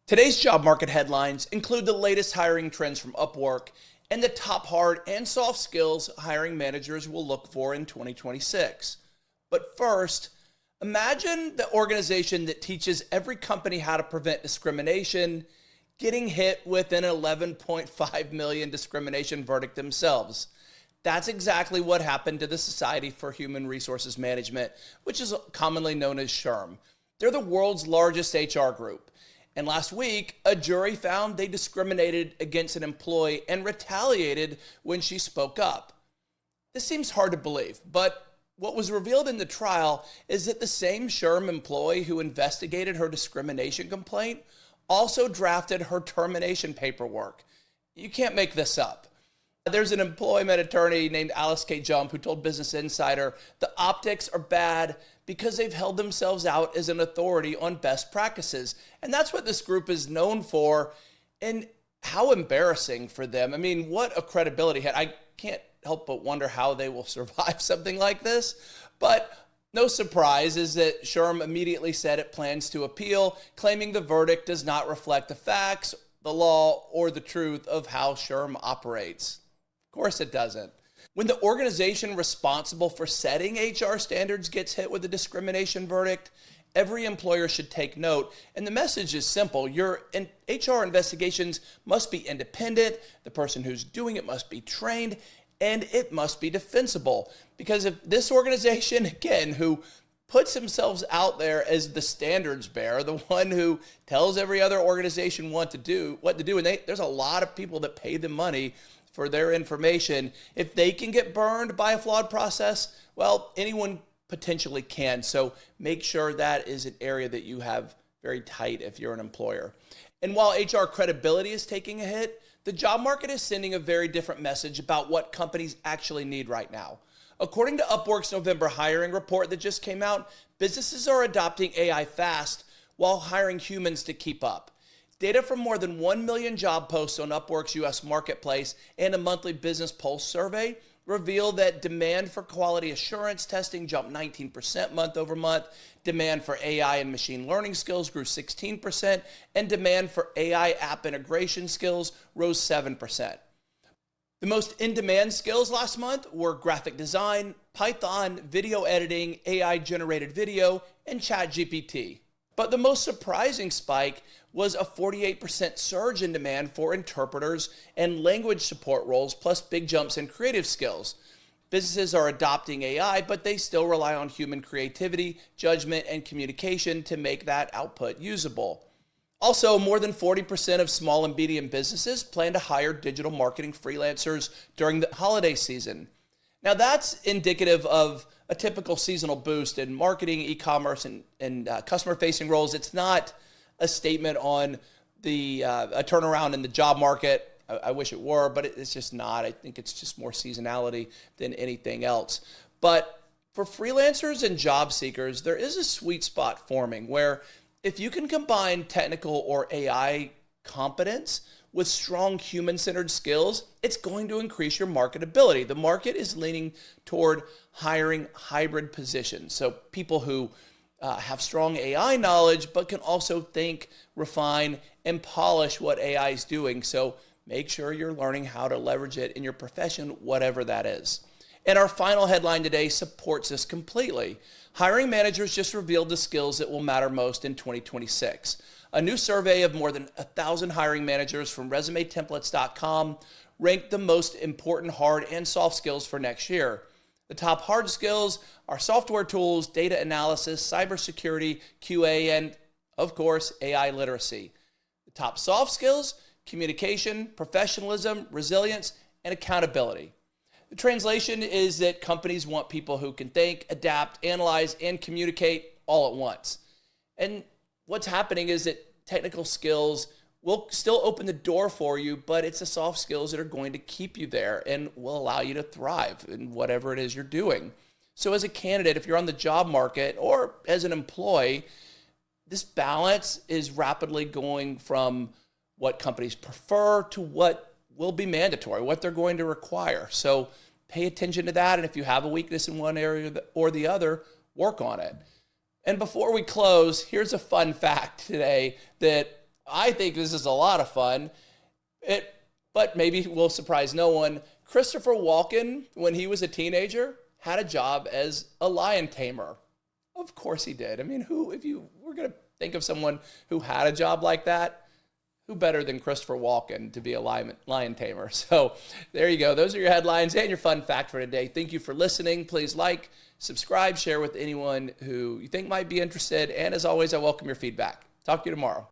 Today's job market headlines include the latest hiring trends from Upwork and the top hard and soft skills hiring managers will look for in 2026. But first, imagine the organization that teaches every company how to prevent discrimination getting hit with an 11.5 million discrimination verdict themselves. That's exactly what happened to the Society for Human Resources Management, which is commonly known as SHRM. They're the world's largest HR group. And last week, a jury found they discriminated against an employee and retaliated when she spoke up. This seems hard to believe, but what was revealed in the trial is that the same SHRM employee who investigated her discrimination complaint also drafted her termination paperwork. You can't make this up. There's an employment attorney named Alice K. Jump who told Business Insider the optics are bad because they've held themselves out as an authority on best practices. And that's what this group is known for. And how embarrassing for them. I mean, what a credibility hit. I can't help but wonder how they will survive something like this. But no surprise is that SHRM immediately said it plans to appeal, claiming the verdict does not reflect the facts, the law, or the truth of how SHRM operates. Of course it doesn't. When the organization responsible for setting HR standards gets hit with a discrimination verdict, every employer should take note. And the message is simple. Your HR investigations must be independent. The person who's doing it must be trained, and it must be defensible. Because if this organization, again, who puts themselves out there as the standards bearer, the one who tells every other organization what to do, and there's a lot of people that pay them money for their information. If they can get burned by a flawed process, well, anyone potentially can. So make sure that is an area that you have very tight if you're an employer. And while HR credibility is taking a hit, the job market is sending a very different message about what companies actually need right now. According to Upwork's November hiring report that just came out, businesses are adopting AI fast while hiring humans to keep up. Data from more than 1 million job posts on Upwork's U.S. marketplace and a monthly business pulse survey reveal that demand for quality assurance testing jumped 19% month over month, demand for AI and machine learning skills grew 16%, and demand for AI app integration skills rose 7%. The most in-demand skills last month were graphic design, Python, video editing, AI-generated video, and ChatGPT. But the most surprising spike was a 48% surge in demand for interpreters and language support roles, plus big jumps in creative skills. Businesses are adopting AI, but they still rely on human creativity, judgment, and communication to make that output usable. Also, more than 40% of small and medium businesses plan to hire digital marketing freelancers during the holiday season. Now, that's indicative of a typical seasonal boost in marketing, e-commerce, and customer-facing roles. It's not a statement on a turnaround in the job market. I wish it were, but it's just not. I think it's just more seasonality than anything else. But for freelancers and job seekers, there is a sweet spot forming where if you can combine technical or AI competence with strong human-centered skills, it's going to increase your marketability. The market is leaning toward hiring hybrid positions. So people who have strong AI knowledge, but can also think, refine, and polish what AI is doing. So make sure you're learning how to leverage it in your profession, whatever that is. And our final headline today supports this completely. Hiring managers just revealed the skills that will matter most in 2026. A new survey of more than 1,000 hiring managers from resumetemplates.com ranked the most important hard and soft skills for next year. The top hard skills are software tools, data analysis, cybersecurity, QA, and, of course, AI literacy. The top soft skills, communication, professionalism, resilience, and accountability. The translation is that companies want people who can think, adapt, analyze, and communicate all at once. And what's happening is that technical skills will still open the door for you, but it's the soft skills that are going to keep you there and will allow you to thrive in whatever it is you're doing. So as a candidate, if you're on the job market or as an employee, this balance is rapidly going from what companies prefer to what will be mandatory, what they're going to require. So pay attention to that. And if you have a weakness in one area or the other, work on it. And before we close, here's a fun fact today that I think this is a lot of fun. But maybe will surprise no one. Christopher Walken, when he was a teenager, had a job as a lion tamer. Of course he did. I mean, if you were going to think of someone who had a job like that, who better than Christopher Walken to be a lion tamer? So there you go. Those are your headlines and your fun fact for today. Thank you for listening. Please like, subscribe, share with anyone who you think might be interested. And as always, I welcome your feedback. Talk to you tomorrow.